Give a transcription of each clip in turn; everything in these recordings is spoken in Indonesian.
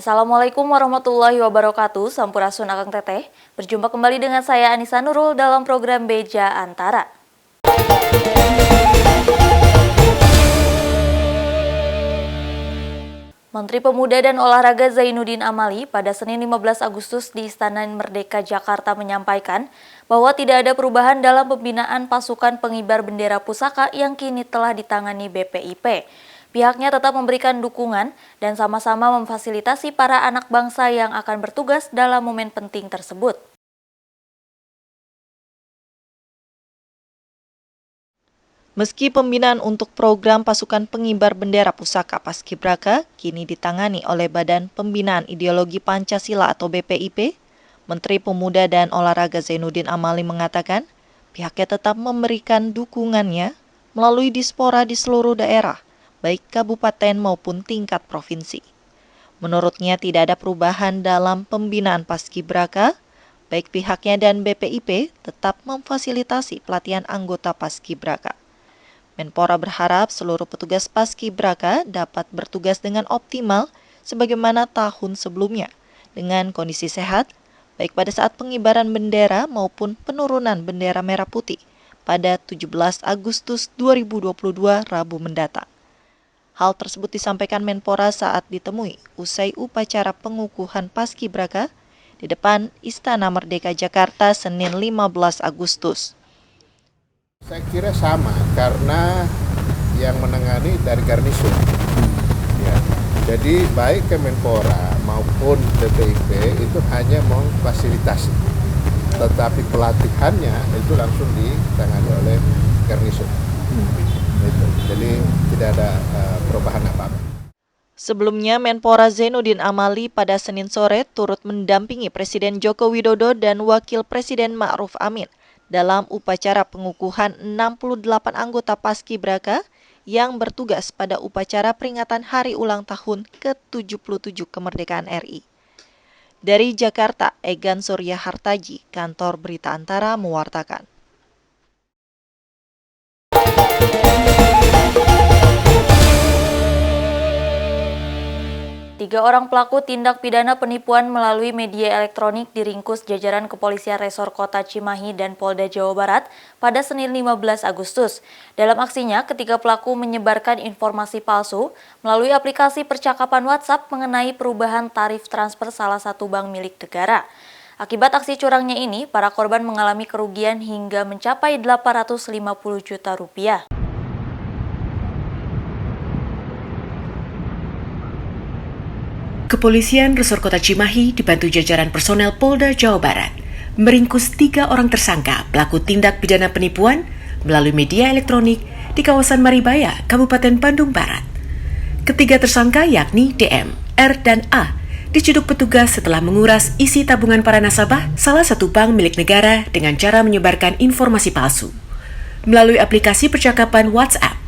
Assalamualaikum warahmatullahi wabarakatuh, Sampurasun Akang Teteh. Berjumpa kembali dengan saya Anissa Nurul dalam program Beja Antara. Menteri Pemuda dan Olahraga Zainuddin Amali pada Senin 15 Agustus di Istana Merdeka Jakarta menyampaikan bahwa tidak ada perubahan dalam pembinaan pasukan pengibar bendera pusaka yang kini telah ditangani BPIP. Pihaknya tetap memberikan dukungan dan sama-sama memfasilitasi para anak bangsa yang akan bertugas dalam momen penting tersebut. Meski pembinaan untuk program pasukan pengibar bendera pusaka Paskibraka kini ditangani oleh Badan Pembinaan Ideologi Pancasila atau BPIP, Menteri Pemuda dan Olahraga Zainuddin Amali mengatakan pihaknya tetap memberikan dukungannya melalui dispora di seluruh daerah, baik kabupaten maupun tingkat provinsi. Menurutnya tidak ada perubahan dalam pembinaan Paskibraka, baik pihaknya dan BPIP tetap memfasilitasi pelatihan anggota Paskibraka. Menpora berharap seluruh petugas Paskibraka dapat bertugas dengan optimal sebagaimana tahun sebelumnya, dengan kondisi sehat, baik pada saat pengibaran bendera maupun penurunan bendera merah putih pada 17 Agustus 2022 Rabu mendatang. Hal tersebut disampaikan Menpora saat ditemui usai upacara pengukuhan Paskibraka di depan Istana Merdeka Jakarta Senin 15 Agustus. Saya kira sama karena yang menangani dari Garnisun. Ya. Jadi baik Kemenpora maupun BPIP itu hanya memfasilitasi, tetapi pelatihannya itu langsung ditangani oleh Garnisun. Jadi tidak ada perubahan apa-apa. Sebelumnya, Menpora Zainuddin Amali pada Senin sore turut mendampingi Presiden Joko Widodo dan Wakil Presiden Ma'ruf Amin dalam upacara pengukuhan 68 anggota Paskibraka yang bertugas pada upacara peringatan Hari Ulang Tahun ke-77 Kemerdekaan RI. Dari Jakarta, Egan Surya Hartaji, Kantor Berita Antara mewartakan. Tiga orang pelaku tindak pidana penipuan melalui media elektronik diringkus jajaran Kepolisian Resor Kota Cimahi dan Polda Jawa Barat pada Senin 15 Agustus. Dalam aksinya, ketiga pelaku menyebarkan informasi palsu melalui aplikasi percakapan WhatsApp mengenai perubahan tarif transfer salah satu bank milik negara. Akibat aksi curangnya ini, para korban mengalami kerugian hingga mencapai 850 juta rupiah. Kepolisian Resor Kota Cimahi dibantu jajaran personel Polda Jawa Barat meringkus 3 orang tersangka pelaku tindak pidana penipuan melalui media elektronik di kawasan Maribaya, Kabupaten Bandung Barat. Ketiga tersangka yakni DM, R, dan A diciduk petugas setelah menguras isi tabungan para nasabah salah satu bank milik negara dengan cara menyebarkan informasi palsu. Melalui aplikasi percakapan WhatsApp,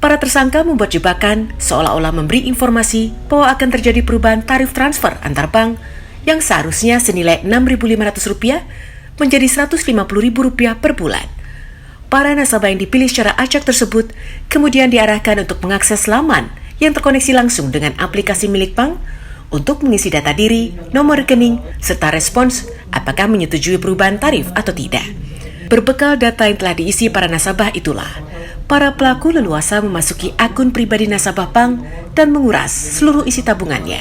para tersangka membuat jebakan seolah-olah memberi informasi bahwa akan terjadi perubahan tarif transfer antar bank yang seharusnya senilai Rp6.500 menjadi Rp150.000 per bulan. Para nasabah yang dipilih secara acak tersebut kemudian diarahkan untuk mengakses laman yang terkoneksi langsung dengan aplikasi milik bank untuk mengisi data diri, nomor rekening, serta respons apakah menyetujui perubahan tarif atau tidak. Berbekal data yang telah diisi para nasabah itulah, para pelaku leluasa memasuki akun pribadi nasabah bank dan menguras seluruh isi tabungannya.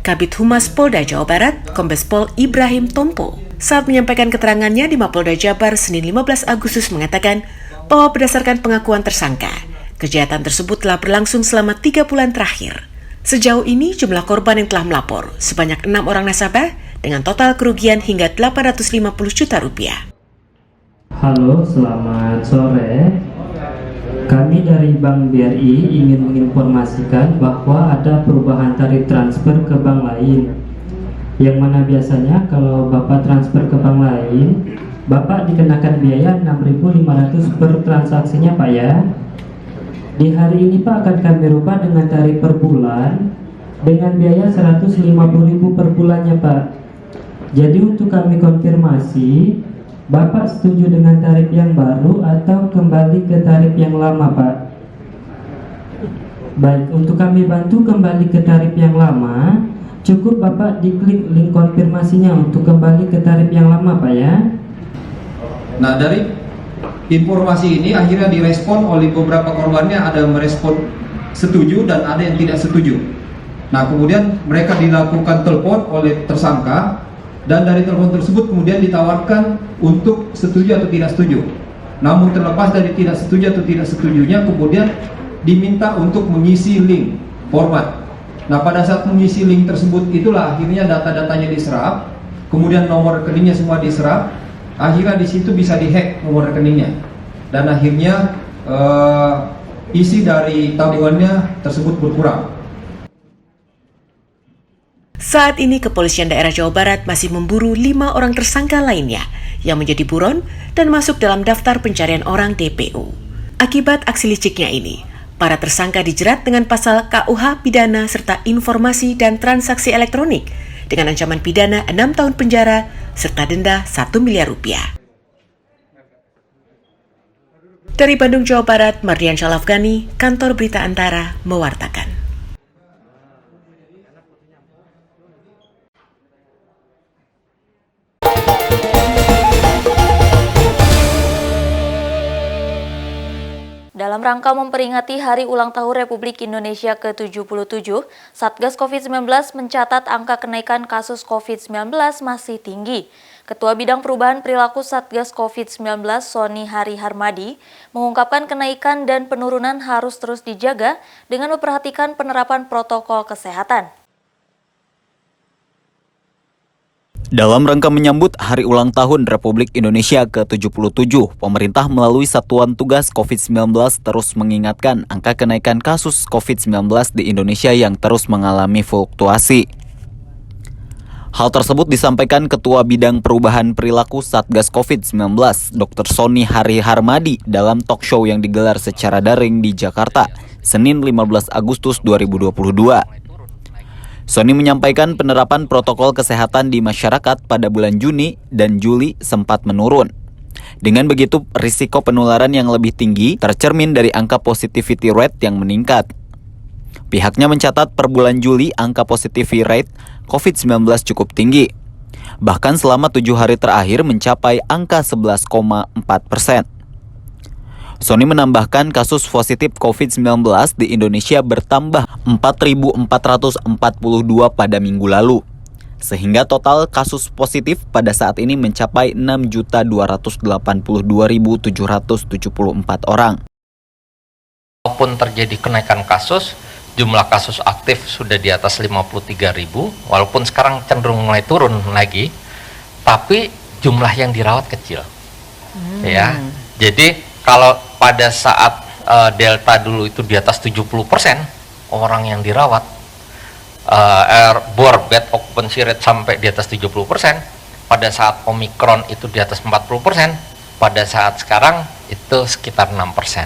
Kabid Humas Polda Jawa Barat, Kombes Pol Ibrahim Tompo, saat menyampaikan keterangannya di Mapolda Jabar Senin 15 Agustus mengatakan bahwa berdasarkan pengakuan tersangka, kejahatan tersebut telah berlangsung selama 3 bulan terakhir. Sejauh ini jumlah korban yang telah melapor sebanyak 6 orang nasabah dengan total kerugian hingga Rp850 juta. Halo, selamat sore. Kami dari Bank BRI ingin menginformasikan bahwa ada perubahan tarif transfer ke bank lain. Yang mana biasanya kalau Bapak transfer ke bank lain, Bapak dikenakan biaya 6.500 per transaksinya Pak ya. Di hari ini Pak akan kami rubah dengan tarif per bulan dengan biaya 150.000 per bulannya Pak. Jadi untuk kami konfirmasi, Bapak setuju dengan tarif yang baru atau kembali ke tarif yang lama Pak? Baik, untuk kami bantu kembali ke tarif yang lama, cukup Bapak diklik link konfirmasinya untuk kembali ke tarif yang lama Pak ya. Nah, dari informasi ini akhirnya direspon oleh beberapa korbannya, ada yang merespon setuju dan ada yang tidak setuju. Nah, kemudian mereka dilakukan telepon oleh tersangka dan dari telepon tersebut kemudian ditawarkan untuk setuju atau tidak setuju. Namun terlepas dari tidak setuju atau tidak setujunya, kemudian diminta untuk mengisi link format. Nah, pada saat mengisi link tersebut itulah akhirnya data-datanya diserap, kemudian nomor rekeningnya semua diserap, akhirnya di situ bisa dihack nomor rekeningnya, dan akhirnya isi dari tabungannya tersebut berkurang. Saat ini Kepolisian Daerah Jawa Barat masih memburu 5 orang tersangka lainnya yang menjadi buron dan masuk dalam daftar pencarian orang DPO. Akibat aksi liciknya ini, para tersangka dijerat dengan pasal KUH pidana serta informasi dan transaksi elektronik dengan ancaman pidana 6 tahun penjara serta denda 1 miliar rupiah. Dari Bandung, Jawa Barat, Mardian Syalafgani, Kantor Berita Antara, mewartakan. Dalam rangka memperingati Hari Ulang Tahun Republik Indonesia ke-77, Satgas COVID-19 mencatat angka kenaikan kasus COVID-19 masih tinggi. Ketua Bidang Perubahan Perilaku Satgas COVID-19, Sony Hari Harmadi, mengungkapkan kenaikan dan penurunan harus terus dijaga dengan memperhatikan penerapan protokol kesehatan. Dalam rangka menyambut Hari Ulang Tahun Republik Indonesia ke-77, pemerintah melalui Satuan Tugas COVID-19 terus mengingatkan angka kenaikan kasus COVID-19 di Indonesia yang terus mengalami fluktuasi. Hal tersebut disampaikan Ketua Bidang Perubahan Perilaku Satgas COVID-19, Dr. Sony Hari Harmadi dalam talk show yang digelar secara daring di Jakarta, Senin 15 Agustus 2022. Sony menyampaikan penerapan protokol kesehatan di masyarakat pada bulan Juni dan Juli sempat menurun. Dengan begitu, risiko penularan yang lebih tinggi tercermin dari angka positivity rate yang meningkat. Pihaknya mencatat per bulan Juli angka positivity rate COVID-19 cukup tinggi. Bahkan selama 7 hari terakhir mencapai angka 11,4%. Sony menambahkan kasus positif COVID-19 di Indonesia bertambah 4.442 pada minggu lalu, sehingga total kasus positif pada saat ini mencapai 6.282.774 orang. Walaupun terjadi kenaikan kasus, jumlah kasus aktif sudah di atas 53.000, walaupun sekarang cenderung mulai turun lagi, tapi jumlah yang dirawat kecil. Ya, jadi kalau pada saat Delta dulu itu di atas 70% orang yang dirawat, bed occupancy rate sampai di atas 70%, pada saat Omicron itu di atas 40%, pada saat sekarang itu sekitar 6%.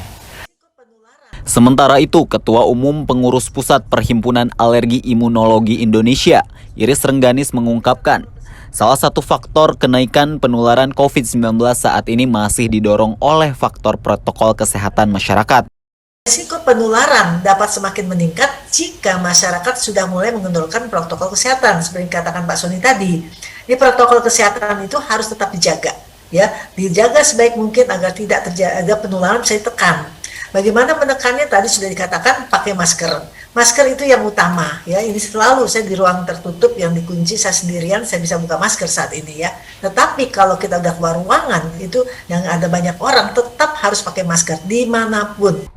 Sementara itu, Ketua Umum Pengurus Pusat Perhimpunan Alergi Imunologi Indonesia, Iris Rengganis mengungkapkan, salah satu faktor kenaikan penularan COVID-19 saat ini masih didorong oleh faktor protokol kesehatan masyarakat. Risiko penularan dapat semakin meningkat jika masyarakat sudah mulai mengendalikan protokol kesehatan. Seperti yang katakan Pak Sony tadi, ini protokol kesehatan itu harus tetap dijaga, ya, dijaga sebaik mungkin agar tidak terjadi penularan bisa ditekan. Bagaimana menekannya tadi sudah dikatakan pakai masker. Masker itu yang utama, ya. Ini selalu saya di ruang tertutup yang dikunci, saya sendirian, saya bisa buka masker saat ini, ya. Tetapi kalau kita udah keluar ruangan itu yang ada banyak orang, tetap harus pakai masker dimanapun.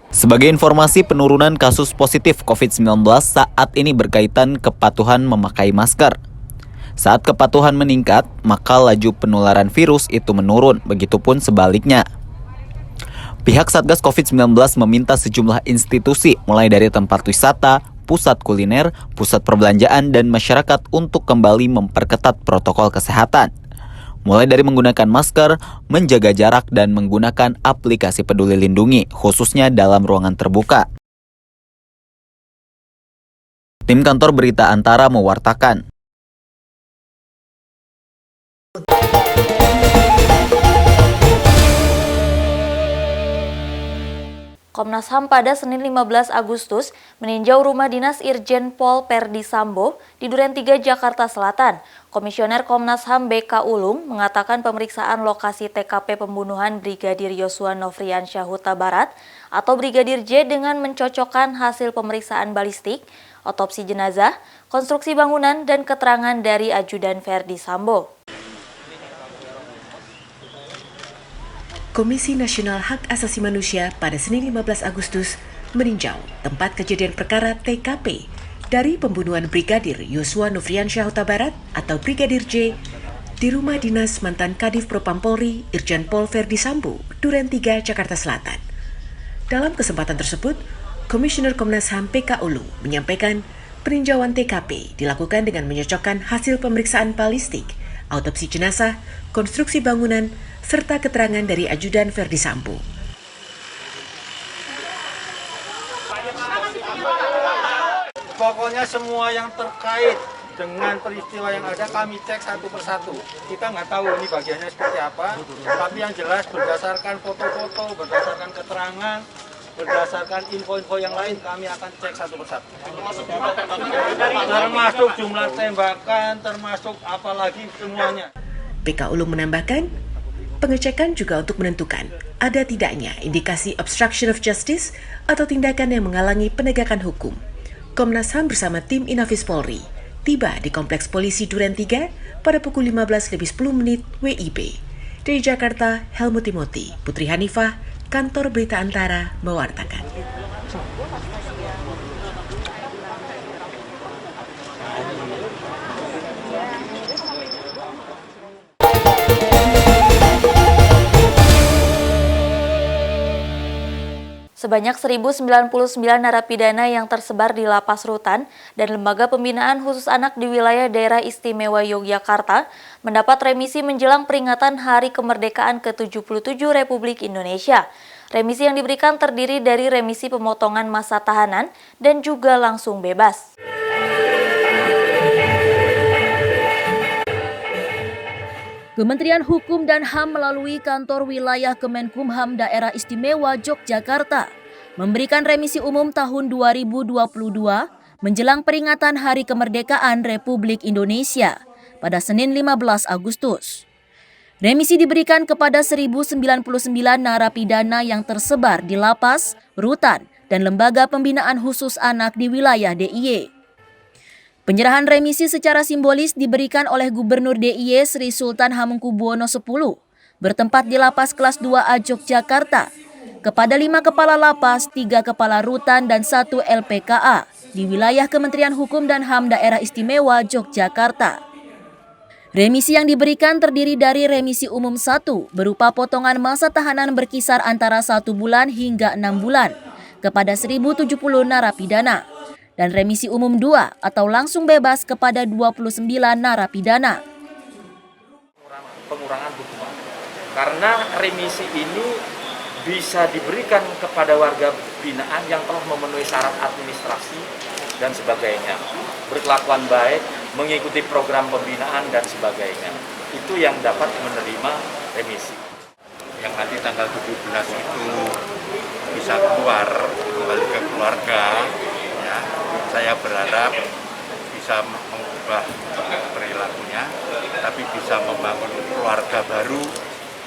Sebagai informasi, penurunan kasus positif COVID-19 saat ini berkaitan kepatuhan memakai masker. Saat kepatuhan meningkat, maka laju penularan virus itu menurun, begitupun sebaliknya. Pihak Satgas COVID-19 meminta sejumlah institusi, mulai dari tempat wisata, pusat kuliner, pusat perbelanjaan, dan masyarakat untuk kembali memperketat protokol kesehatan. mulai dari menggunakan masker, menjaga jarak, dan menggunakan aplikasi Peduli Lindungi, khususnya dalam ruangan terbuka. Tim kantor Berita Antara mewartakan. Komnas HAM pada Senin 15 Agustus meninjau rumah dinas Irjen Pol Perdi Sambo di Duren 3, Jakarta Selatan. Komisioner Komnas HAM BK Ulum mengatakan pemeriksaan lokasi TKP pembunuhan Brigadir Yosua Nofriansyah Huta Barat atau Brigadir J dengan mencocokkan hasil pemeriksaan balistik, otopsi jenazah, konstruksi bangunan, dan keterangan dari ajudan Perdi Sambo. Komisi Nasional Hak Asasi Manusia pada Senin 15 Agustus meninjau tempat kejadian perkara TKP dari pembunuhan Brigadir Yosua Nofriansyah Huta Barat atau Brigadir J di rumah dinas mantan Kadif Propam Polri Irjen Pol Perdi Sambo, Duren 3, Jakarta Selatan. Dalam kesempatan tersebut, Komisioner Komnas HAM PK Ulum menyampaikan peninjauan TKP dilakukan dengan menyocokkan hasil pemeriksaan balistik, autopsi jenazah, konstruksi bangunan, serta keterangan dari ajudan Perdi Sambo. Pokoknya semua yang terkait dengan peristiwa yang ada kami cek satu persatu. Kita nggak tahu ini bagiannya seperti apa, tapi yang jelas berdasarkan foto-foto, berdasarkan keterangan, berdasarkan info-info yang lain kami akan cek satu persatu. Termasuk jumlah tembakan, termasuk apalagi semuanya. PK Ulum menambahkan, pengecekan juga untuk menentukan ada tidaknya indikasi obstruction of justice atau tindakan yang menghalangi penegakan hukum. Komnas HAM bersama tim Inafis Polri tiba di Kompleks Polisi Duren 3 pada pukul 15.10 WIB. Dari Jakarta, Helmut Timothy, Putri Hanifah, Kantor Berita Antara mewartakan. Sebanyak 1.099 narapidana yang tersebar di Lapas Rutan dan Lembaga Pembinaan Khusus Anak di wilayah Daerah Istimewa Yogyakarta mendapat remisi menjelang peringatan Hari Kemerdekaan ke-77 Republik Indonesia. Remisi yang diberikan terdiri dari remisi pemotongan masa tahanan dan juga langsung bebas. Kementerian Hukum dan HAM melalui Kantor Wilayah Kemenkumham Daerah Istimewa Yogyakarta memberikan remisi umum tahun 2022 menjelang peringatan Hari Kemerdekaan Republik Indonesia pada Senin 15 Agustus. Remisi diberikan kepada 1.099 narapidana yang tersebar di lapas, rutan, dan lembaga pembinaan khusus anak di wilayah DIY. Penyerahan remisi secara simbolis diberikan oleh Gubernur DIY Sri Sultan Hamengkubuwono X bertempat di Lapas Kelas 2A Yogyakarta kepada 5 kepala lapas, 3 kepala rutan, dan 1 LPKA di wilayah Kementerian Hukum dan HAM Daerah Istimewa Yogyakarta. Remisi yang diberikan terdiri dari remisi umum 1 berupa potongan masa tahanan berkisar antara 1 bulan hingga 6 bulan kepada 1.070 narapidana. Dan remisi umum 2 atau langsung bebas kepada 29 narapidana. Pengurangan hukuman. Karena remisi ini bisa diberikan kepada warga binaan yang telah memenuhi syarat administrasi dan sebagainya. Berkelakuan baik, mengikuti program pembinaan dan sebagainya. Itu yang dapat menerima remisi. Yang nanti tanggal 17 itu bisa keluar, kembali ke keluarga. Saya berharap bisa mengubah perilakunya, tapi bisa membangun keluarga baru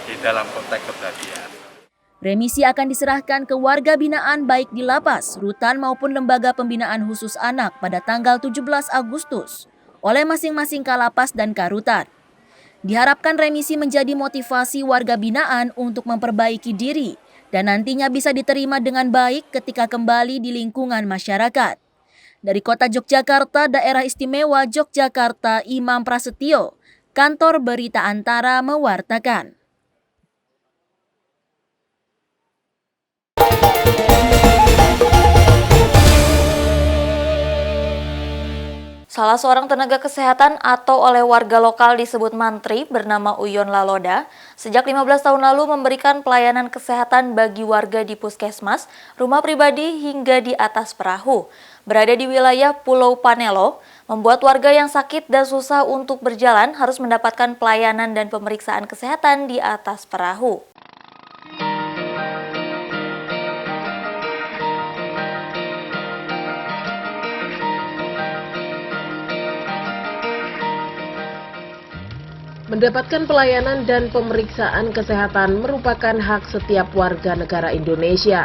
di dalam konteks kebahagiaan. Remisi akan diserahkan ke warga binaan baik di lapas, rutan maupun lembaga pembinaan khusus anak pada tanggal 17 Agustus oleh masing-masing kalapas dan karutan. Diharapkan remisi menjadi motivasi warga binaan untuk memperbaiki diri dan nantinya bisa diterima dengan baik ketika kembali di lingkungan masyarakat. Dari Kota Yogyakarta, Daerah Istimewa Yogyakarta, Imam Prasetyo, Kantor Berita Antara mewartakan. Salah seorang tenaga kesehatan atau oleh warga lokal disebut mantri bernama Uyon Laloda, sejak 15 tahun lalu memberikan pelayanan kesehatan bagi warga di puskesmas, rumah pribadi hingga di atas perahu. Berada di wilayah Pulau Panelo, membuat warga yang sakit dan susah untuk berjalan harus mendapatkan pelayanan dan pemeriksaan kesehatan di atas perahu. Mendapatkan pelayanan dan pemeriksaan kesehatan merupakan hak setiap warga negara Indonesia.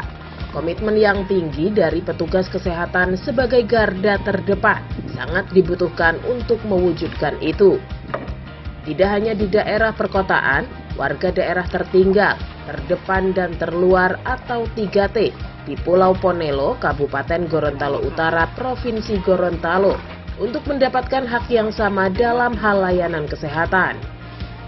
Komitmen yang tinggi dari petugas kesehatan sebagai garda terdepan sangat dibutuhkan untuk mewujudkan itu. Tidak hanya di daerah perkotaan, warga daerah tertinggal, terdepan dan terluar atau 3T di Pulau Panelo, Kabupaten Gorontalo Utara, Provinsi Gorontalo, untuk mendapatkan hak yang sama dalam hal layanan kesehatan.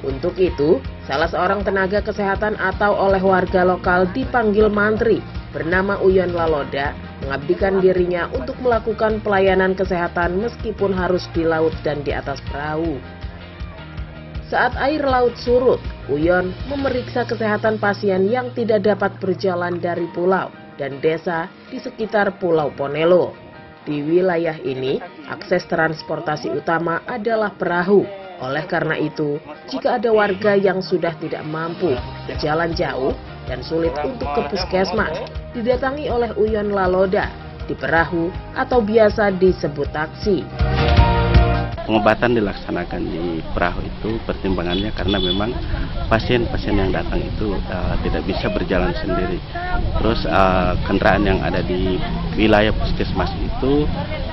Untuk itu, salah seorang tenaga kesehatan atau oleh warga lokal dipanggil mantri bernama Uyon Laloda mengabdikan dirinya untuk melakukan pelayanan kesehatan meskipun harus di laut dan di atas perahu. Saat air laut surut, Uyon memeriksa kesehatan pasien yang tidak dapat berjalan dari pulau dan desa di sekitar Pulau Panelo. Di wilayah ini, akses transportasi utama adalah perahu. Oleh karena itu, jika ada warga yang sudah tidak mampu berjalan jauh dan sulit untuk ke puskesmas, didatangi oleh Uyon Laloda di perahu atau biasa disebut taksi. Pengobatan dilaksanakan di perahu itu pertimbangannya karena memang pasien-pasien yang datang itu tidak bisa berjalan sendiri. Terus kendaraan yang ada di wilayah puskesmas itu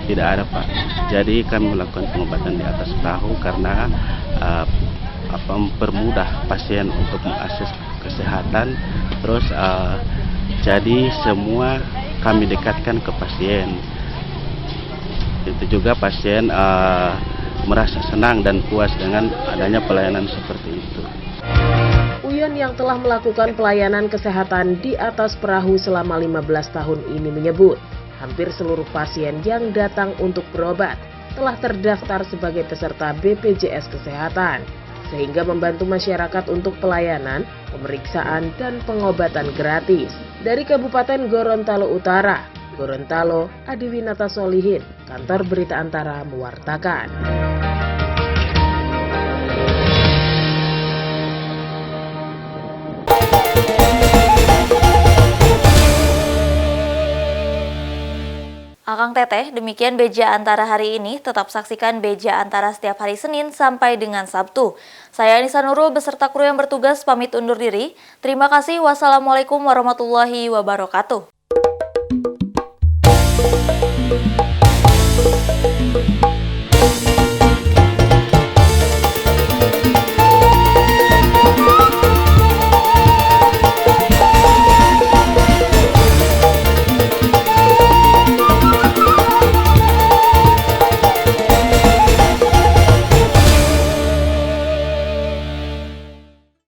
tidak ada, Pak. Jadi kami melakukan pengobatan di atas perahu karena mempermudah pasien untuk mengakses kesehatan. Terus jadi semua kami dekatkan ke pasien. Itu juga pasien merasa senang dan puas dengan adanya pelayanan seperti itu. Uyon yang telah melakukan pelayanan kesehatan di atas perahu selama 15 tahun ini menyebut, hampir seluruh pasien yang datang untuk berobat telah terdaftar sebagai peserta BPJS Kesehatan, sehingga membantu masyarakat untuk pelayanan, pemeriksaan, dan pengobatan gratis. Dari Kabupaten Gorontalo Utara, Gorontalo, Adiwinata Solihin, Kantor Berita Antara mewartakan. Akang Teteh, demikian Beja Antara hari ini. Tetap saksikan Beja Antara setiap hari Senin sampai dengan Sabtu. Saya Anissa Nurul beserta kru yang bertugas pamit undur diri. Terima kasih. Wassalamualaikum warahmatullahi wabarakatuh.